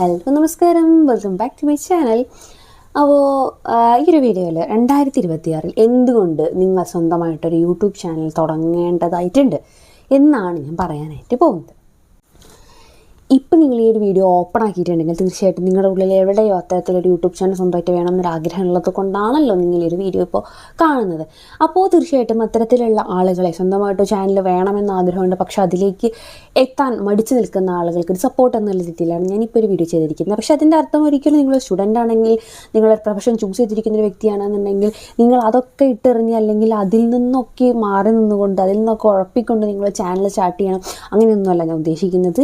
Hello നമസ്കാരം, welcome back to my channel. അപ്പോൾ ഈ ഒരു വീഡിയോയിൽ 2026 എന്തുകൊണ്ട് നിങ്ങൾ സ്വന്തമായിട്ടൊരു യൂട്യൂബ് ചാനൽ തുടങ്ങേണ്ടതായിട്ടുണ്ട് എന്നാണ് ഞാൻ പറയാനായിട്ട് പോകുന്നത്. ഇപ്പം നിങ്ങൾ ഈ ഒരു വീഡിയോ ഓപ്പൺ ആക്കിയിട്ടുണ്ടെങ്കിൽ തീർച്ചയായിട്ടും നിങ്ങളുടെ ഉള്ളിൽ എവിടെയോ അത്തരത്തിലൊരു യൂട്യൂബ് ചാനൽ സ്വന്തമായിട്ട് വേണമെന്നൊരു ആഗ്രഹം ഉള്ളത് കൊണ്ടാണല്ലോ നിങ്ങൾ ഈ ഒരു വീഡിയോ ഇപ്പോൾ കാണുന്നത്. അപ്പോൾ തീർച്ചയായിട്ടും അത്തരത്തിലുള്ള ആളുകളെ സ്വന്തമായിട്ട് ചാനൽ വേണമെന്ന ആഗ്രഹമുണ്ട്, പക്ഷേ അതിലേക്ക് എത്താൻ മടിച്ചു നിൽക്കുന്ന ആളുകൾക്ക് ഒരു സപ്പോർട്ട് എന്നുള്ള രീതിയിലാണ് ഞാനിപ്പോൾ ഒരു വീഡിയോ ചെയ്തിരിക്കുന്നത്. പക്ഷേ അതിൻ്റെ അർത്ഥം ഒരിക്കലും നിങ്ങൾ സ്റ്റുഡൻ്റ് ആണെങ്കിൽ, നിങ്ങളൊരു പ്രൊഫഷൻ ചൂസ് ചെയ്തിരിക്കുന്ന ഒരു വ്യക്തിയാണെന്നുണ്ടെങ്കിൽ നിങ്ങൾ അതൊക്കെ ഇട്ടെറിഞ്ഞ് അല്ലെങ്കിൽ അതിൽ നിന്നൊക്കെ മാറി നിന്നുകൊണ്ട് അതിൽ നിന്നൊക്കെ ഉഴപ്പിക്കൊണ്ട് നിങ്ങൾ ചാനൽ സ്റ്റാർട്ട് ചെയ്യണം, അങ്ങനെയൊന്നുമല്ല ഞാൻ ഉദ്ദേശിക്കുന്നത്.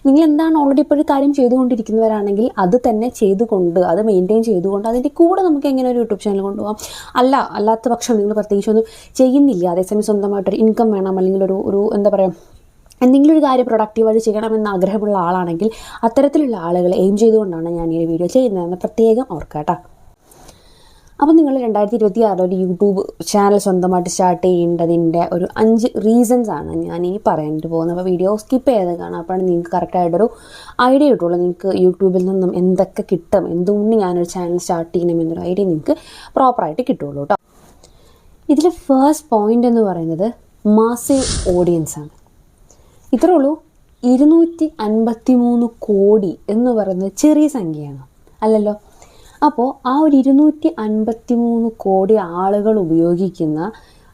നിങ്ങൾ എന്താണ് ഓൾറെഡി ഇപ്പോൾ ഒരു കാര്യം ചെയ്തുകൊണ്ടിരിക്കുന്നവരാണെങ്കിൽ അത് തന്നെ ചെയ്തുകൊണ്ട്, അത് മെയിൻറ്റെയിൻ ചെയ്തുകൊണ്ട് അതിൻ്റെ കൂടെ നമുക്ക് എങ്ങനെ ഒരു യൂട്യൂബ് ചാനൽ കൊണ്ടുപോകാം. അല്ലാത്ത പക്ഷം നിങ്ങൾ പ്രത്യേകിച്ചൊന്നും ചെയ്യുന്നില്ല, അതേസമയം സ്വന്തമായിട്ടൊരു ഇൻകം വേണം, അല്ലെങ്കിൽ ഒരു എന്താ പറയുക, എന്തെങ്കിലും ഒരു കാര്യം പ്രൊഡക്റ്റീവായിട്ട് ചെയ്യണമെന്ന് ആഗ്രഹമുള്ള ആളാണെങ്കിൽ അത്തരത്തിലുള്ള ആളുകൾ എയിം ചെയ്തുകൊണ്ടാണ് ഞാൻ ഈ വീഡിയോ ചെയ്യുന്നതെന്ന് പ്രത്യേകം ഓർക്കുക കേട്ടോ. അപ്പോൾ നിങ്ങൾ 2026 ഒരു യൂട്യൂബ് ചാനൽ സ്വന്തമായിട്ട് സ്റ്റാർട്ട് ചെയ്യേണ്ടതിൻ്റെ ഒരു 5 റീസൺസാണ് ഞാൻ ഈ പറയാനായിട്ട് പോകുന്നത്. അപ്പോൾ വീഡിയോ സ്കിപ്പ് ചെയ്ത് കാണാം, അപ്പോഴാണ് നിങ്ങൾക്ക് കറക്റ്റായിട്ടൊരു ഐഡിയ കിട്ടുള്ളൂ. നിങ്ങൾക്ക് യൂട്യൂബിൽ നിന്നും എന്തൊക്കെ കിട്ടും, എന്തുകൊണ്ട് ഞാനൊരു ചാനൽ സ്റ്റാർട്ട് ചെയ്യണമെന്നൊരു ഐഡിയ നിങ്ങൾക്ക് പ്രോപ്പറായിട്ട് കിട്ടുള്ളൂ കേട്ടോ. ഇതിൽ ഫസ്റ്റ് പോയിൻ്റ് എന്ന് പറയുന്നത് മാസീവ് ഓഡിയൻസാണ്. ഇത്രേ ഉള്ളൂ. 253 കോടി എന്ന് പറയുന്നത് ചെറിയ സംഖ്യയാണ് അല്ലല്ലോ. അപ്പോൾ ആ ഒരു 253 കോടി ആളുകൾ ഉപയോഗിക്കുന്ന,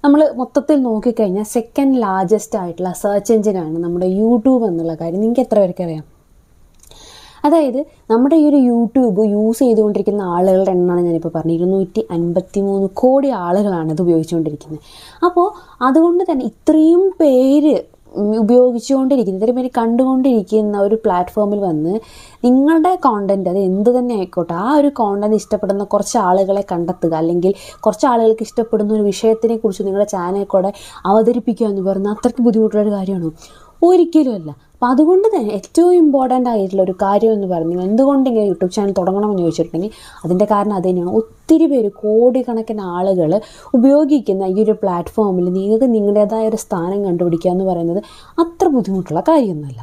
നമ്മൾ മൊത്തത്തിൽ നോക്കിക്കഴിഞ്ഞാൽ സെക്കൻഡ് ലാർജസ്റ്റ് ആയിട്ടുള്ള സെർച്ച് എഞ്ചിനാണ് നമ്മുടെ യൂട്യൂബ് എന്നുള്ള കാര്യം നിങ്ങൾക്ക് എത്ര പേർക്ക് അറിയാം? അതായത് നമ്മുടെ ഈ ഒരു യൂട്യൂബ് യൂസ് ചെയ്തുകൊണ്ടിരിക്കുന്ന ആളുകളുടെ എണ്ണമാണ് ഞാനിപ്പോൾ പറഞ്ഞത്. 253 കോടി ആളുകളാണ് ഇത് ഉപയോഗിച്ചുകൊണ്ടിരിക്കുന്നത്. അപ്പോൾ അതുകൊണ്ട് തന്നെ ഇത്രയും പേര് ഉപയോഗിച്ചുകൊണ്ടിരിക്കുന്ന, ഇത്രയും പേര് കണ്ടുകൊണ്ടിരിക്കുന്ന ഒരു പ്ലാറ്റ്ഫോമിൽ വന്ന് നിങ്ങളുടെ കോണ്ടൻറ്റ്, അത് എന്ത് തന്നെ ആയിക്കോട്ടെ, ആ ഒരു കോണ്ടൻറ്റ് ഇഷ്ടപ്പെടുന്ന കുറച്ച് ആളുകളെ കണ്ടെത്തുക, അല്ലെങ്കിൽ കുറച്ച് ആളുകൾക്ക് ഇഷ്ടപ്പെടുന്ന ഒരു വിഷയത്തിനെ കുറിച്ച് നിങ്ങളുടെ ചാനലിൽ കൂടെ അവതരിപ്പിക്കുക എന്ന് പറയുന്നത് അത്രയ്ക്ക് ബുദ്ധിമുട്ടുള്ളൊരു കാര്യമാണോ? ഒരിക്കലുമല്ല. അപ്പോൾ അതുകൊണ്ട് തന്നെ ഏറ്റവും ഇമ്പോർട്ടൻ്റ് ആയിട്ടുള്ള ഒരു കാര്യം എന്ന് പറഞ്ഞാൽ എന്തുകൊണ്ട് ഇങ്ങനെ യൂട്യൂബ് ചാനൽ തുടങ്ങണമെന്ന് ചോദിച്ചിട്ടുണ്ടെങ്കിൽ അതിൻ്റെ കാരണം അത് തന്നെയാണ്. ഒത്തിരി പേര്, കോടിക്കണക്കിന് ആളുകൾ ഉപയോഗിക്കുന്ന ഈ ഒരു പ്ലാറ്റ്ഫോമിൽ നിങ്ങൾക്ക് നിങ്ങളുടേതായ ഒരു സ്ഥാനം കണ്ടുപിടിക്കുക എന്ന് പറയുന്നത് അത്ര ബുദ്ധിമുട്ടുള്ള കാര്യമൊന്നുമല്ല.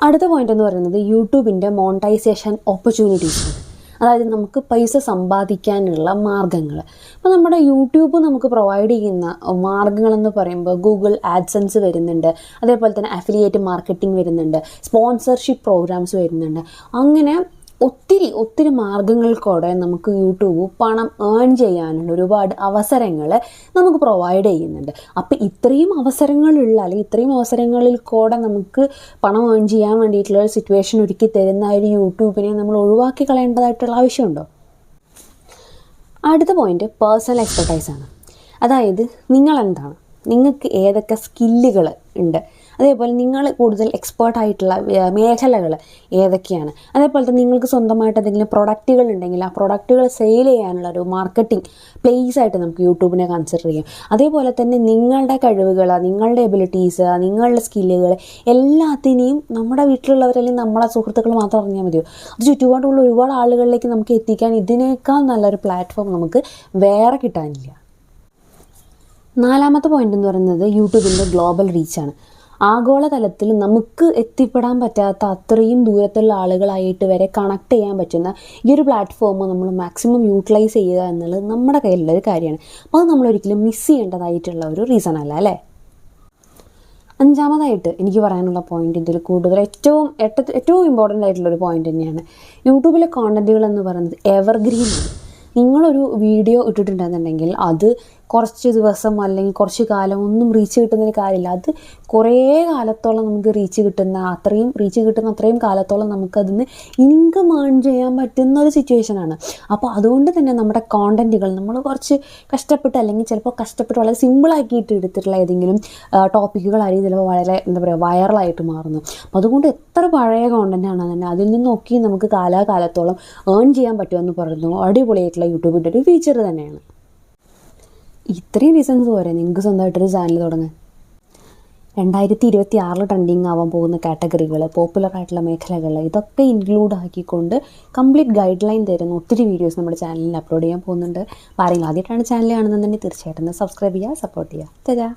അടുത്ത പോയിൻ്റ് എന്ന് പറയുന്നത് യൂട്യൂബിൻ്റെ മോണിറ്റൈസേഷൻ ഓപ്പർച്യൂണിറ്റീസാണ്. അതായത് നമുക്ക് പൈസ സമ്പാദിക്കാനുള്ള മാർഗ്ഗങ്ങൾ. അപ്പോൾ നമ്മുടെ യൂട്യൂബ് നമുക്ക് പ്രൊവൈഡ് ചെയ്യുന്ന മാർഗ്ഗങ്ങളെന്ന് പറയുമ്പോൾ ഗൂഗിൾ ആഡ്സെൻസ് വരുന്നുണ്ട്, അതേപോലെ തന്നെ അഫിലിയേറ്റ് മാർക്കറ്റിംഗ് വരുന്നുണ്ട്, സ്പോൺസർഷിപ്പ് പ്രോഗ്രാംസ് വരുന്നുണ്ട്. അങ്ങനെ ഒത്തിരി മാർഗ്ഗങ്ങൾക്കൂടെ നമുക്ക് യൂട്യൂബ് പണം ഏൺ ചെയ്യാനുള്ള ഒരുപാട് അവസരങ്ങൾ നമുക്ക് പ്രൊവൈഡ് ചെയ്യുന്നുണ്ട്. അപ്പോൾ ഇത്രയും അവസരങ്ങളുള്ള, അല്ലെങ്കിൽ ഇത്രയും അവസരങ്ങളിൽ കൂടെ നമുക്ക് പണം ഏൺ ചെയ്യാൻ വേണ്ടിയിട്ടുള്ള ഒരു സിറ്റുവേഷൻ ഒരുക്കി തരുന്ന ഒരു യൂട്യൂബിനെ നമ്മൾ ഒഴിവാക്കി കളയേണ്ടതായിട്ടുള്ള ആവശ്യമുണ്ടോ? അടുത്ത പോയിൻ്റ് പേഴ്സണൽ എക്സ്പെർട്ടൈസാണ്. അതായത് നിങ്ങളെന്താണ്, നിങ്ങൾക്ക് ഏതൊക്കെ സ്കില്ലുകൾ ഉണ്ട്, അതേപോലെ നിങ്ങൾ കൂടുതൽ എക്സ്പേർട്ടായിട്ടുള്ള മേഖലകൾ ഏതൊക്കെയാണ്, അതേപോലെ തന്നെ നിങ്ങൾക്ക് സ്വന്തമായിട്ട് എന്തെങ്കിലും പ്രൊഡക്റ്റുകൾ ഉണ്ടെങ്കിൽ ആ പ്രൊഡക്റ്റുകൾ സെയിൽ ചെയ്യാനുള്ള ഒരു മാർക്കറ്റിംഗ് പ്ലേസ് ആയിട്ട് നമുക്ക് യൂട്യൂബിനെ കൺസിഡർ ചെയ്യാം. അതേപോലെ തന്നെ നിങ്ങളുടെ കഴിവുകൾ, നിങ്ങളുടെ എബിലിറ്റീസ്, നിങ്ങളുടെ സ്കില്ലുകൾ എല്ലാത്തിനെയും നമ്മുടെ വീട്ടിലുള്ളവരല്ലെങ്കിൽ നമ്മളെ സുഹൃത്തുക്കൾ മാത്രം അറിഞ്ഞാൽ മതിയോ? അത് ചുറ്റുപാടുള്ള ഒരുപാട് ആളുകളിലേക്ക് നമുക്ക് എത്തിക്കാൻ ഇതിനേക്കാൾ നല്ലൊരു പ്ലാറ്റ്ഫോം നമുക്ക് വേറെ കിട്ടാനില്ല. നാലാമത്തെ പോയിൻ്റ് എന്ന് പറയുന്നത് യൂട്യൂബിൻ്റെ ഗ്ലോബൽ റീച്ചാണ്. ആഗോളതലത്തിൽ നമുക്ക് എത്തിപ്പെടാൻ പറ്റാത്ത അത്രയും ദൂരത്തുള്ള ആളുകളായിട്ട് വരെ കണക്ട് ചെയ്യാൻ പറ്റുന്ന ഈ ഒരു പ്ലാറ്റ്ഫോം നമ്മൾ മാക്സിമം യൂട്ടിലൈസ് ചെയ്യുക എന്നുള്ളത് നമ്മുടെ കയ്യിലുള്ളൊരു കാര്യമാണ്. അപ്പോൾ അത് നമ്മളൊരിക്കലും മിസ് ചെയ്യേണ്ടതായിട്ടുള്ള ഒരു റീസൺ അല്ല അല്ലേ. അഞ്ചാമതായിട്ട് എനിക്ക് പറയാനുള്ള പോയിൻ്റ്, ഇതിൽ കൂടുതൽ ഏറ്റവും ഇമ്പോർട്ടൻ്റ് ആയിട്ടുള്ളൊരു പോയിൻ്റ് തന്നെയാണ്. യൂട്യൂബിലെ കോണ്ടൻറ്റുകൾ എന്ന് പറയുന്നത് എവർഗ്രീനാണ്. നിങ്ങളൊരു വീഡിയോ ഇട്ടിട്ടുണ്ടെന്നുണ്ടെങ്കിൽ അത് കുറച്ച് ദിവസം അല്ലെങ്കിൽ കുറച്ച് കാലം ഒന്നും റീച്ച് കിട്ടുന്നൊരു കാര്യമില്ല. അത് കുറേ കാലത്തോളം നമുക്ക് അത്രയും റീച്ച് കിട്ടുന്ന അത്രയും കാലത്തോളം നമുക്കതിന് ഇൻകം ഏൺ ചെയ്യാൻ പറ്റുന്ന ഒരു സിറ്റുവേഷനാണ്. അപ്പോൾ അതുകൊണ്ട് തന്നെ നമ്മുടെ കോണ്ടൻറ്റുകൾ നമ്മൾ കുറച്ച് കഷ്ടപ്പെട്ട്, അല്ലെങ്കിൽ ചിലപ്പോൾ കഷ്ടപ്പെട്ട് വളരെ സിമ്പിളാക്കിയിട്ട് എടുത്തിട്ടുള്ള ഏതെങ്കിലും ടോപ്പിക്കുകളായിരിക്കും ചിലപ്പോൾ വളരെ വൈറലായിട്ട് മാറുന്നു. അപ്പോൾ അതുകൊണ്ട് എത്ര പഴയ കോണ്ടൻറ്റാണ് തന്നെ അതിൽ നിന്നൊക്കെ നമുക്ക് കാലാകാലത്തോളം ഏൺ ചെയ്യാൻ പറ്റുമെന്ന് പറയുന്നു അടിപൊളിയായിട്ടുള്ള യൂട്യൂബിൻ്റെ ഒരു ഫീച്ചർ തന്നെയാണ്. ഇത്രയും റീസൺസ് പോരെ നിങ്ങൾക്ക് സ്വന്തമായിട്ടൊരു ചാനൽ തുടങ്ങാൻ. 2026 ട്രെൻഡിങ് ആവാൻ പോകുന്ന കാറ്റഗറികൾ, പോപ്പുലറായിട്ടുള്ള മേഖലകൾ, ഇതൊക്കെ ഇൻക്ലൂഡ് ആക്കിക്കൊണ്ട് കംപ്ലീറ്റ് ഗൈഡ് ലൈൻ തരുന്ന ഒത്തിരി വീഡിയോസ് നമ്മുടെ ചാനലിൽ അപ്ലോഡ് ചെയ്യാൻ പോകുന്നുണ്ട്. അപ്പോൾ ആരെങ്കിലും ആദ്യമായിട്ടാണ് ചാനൽ കാണുന്നതെന്നുണ്ടെങ്കിൽ തീർച്ചയായിട്ടും സബ്സ്ക്രൈബ് ചെയ്യുക, സപ്പോർട്ട് ചെയ്യുക.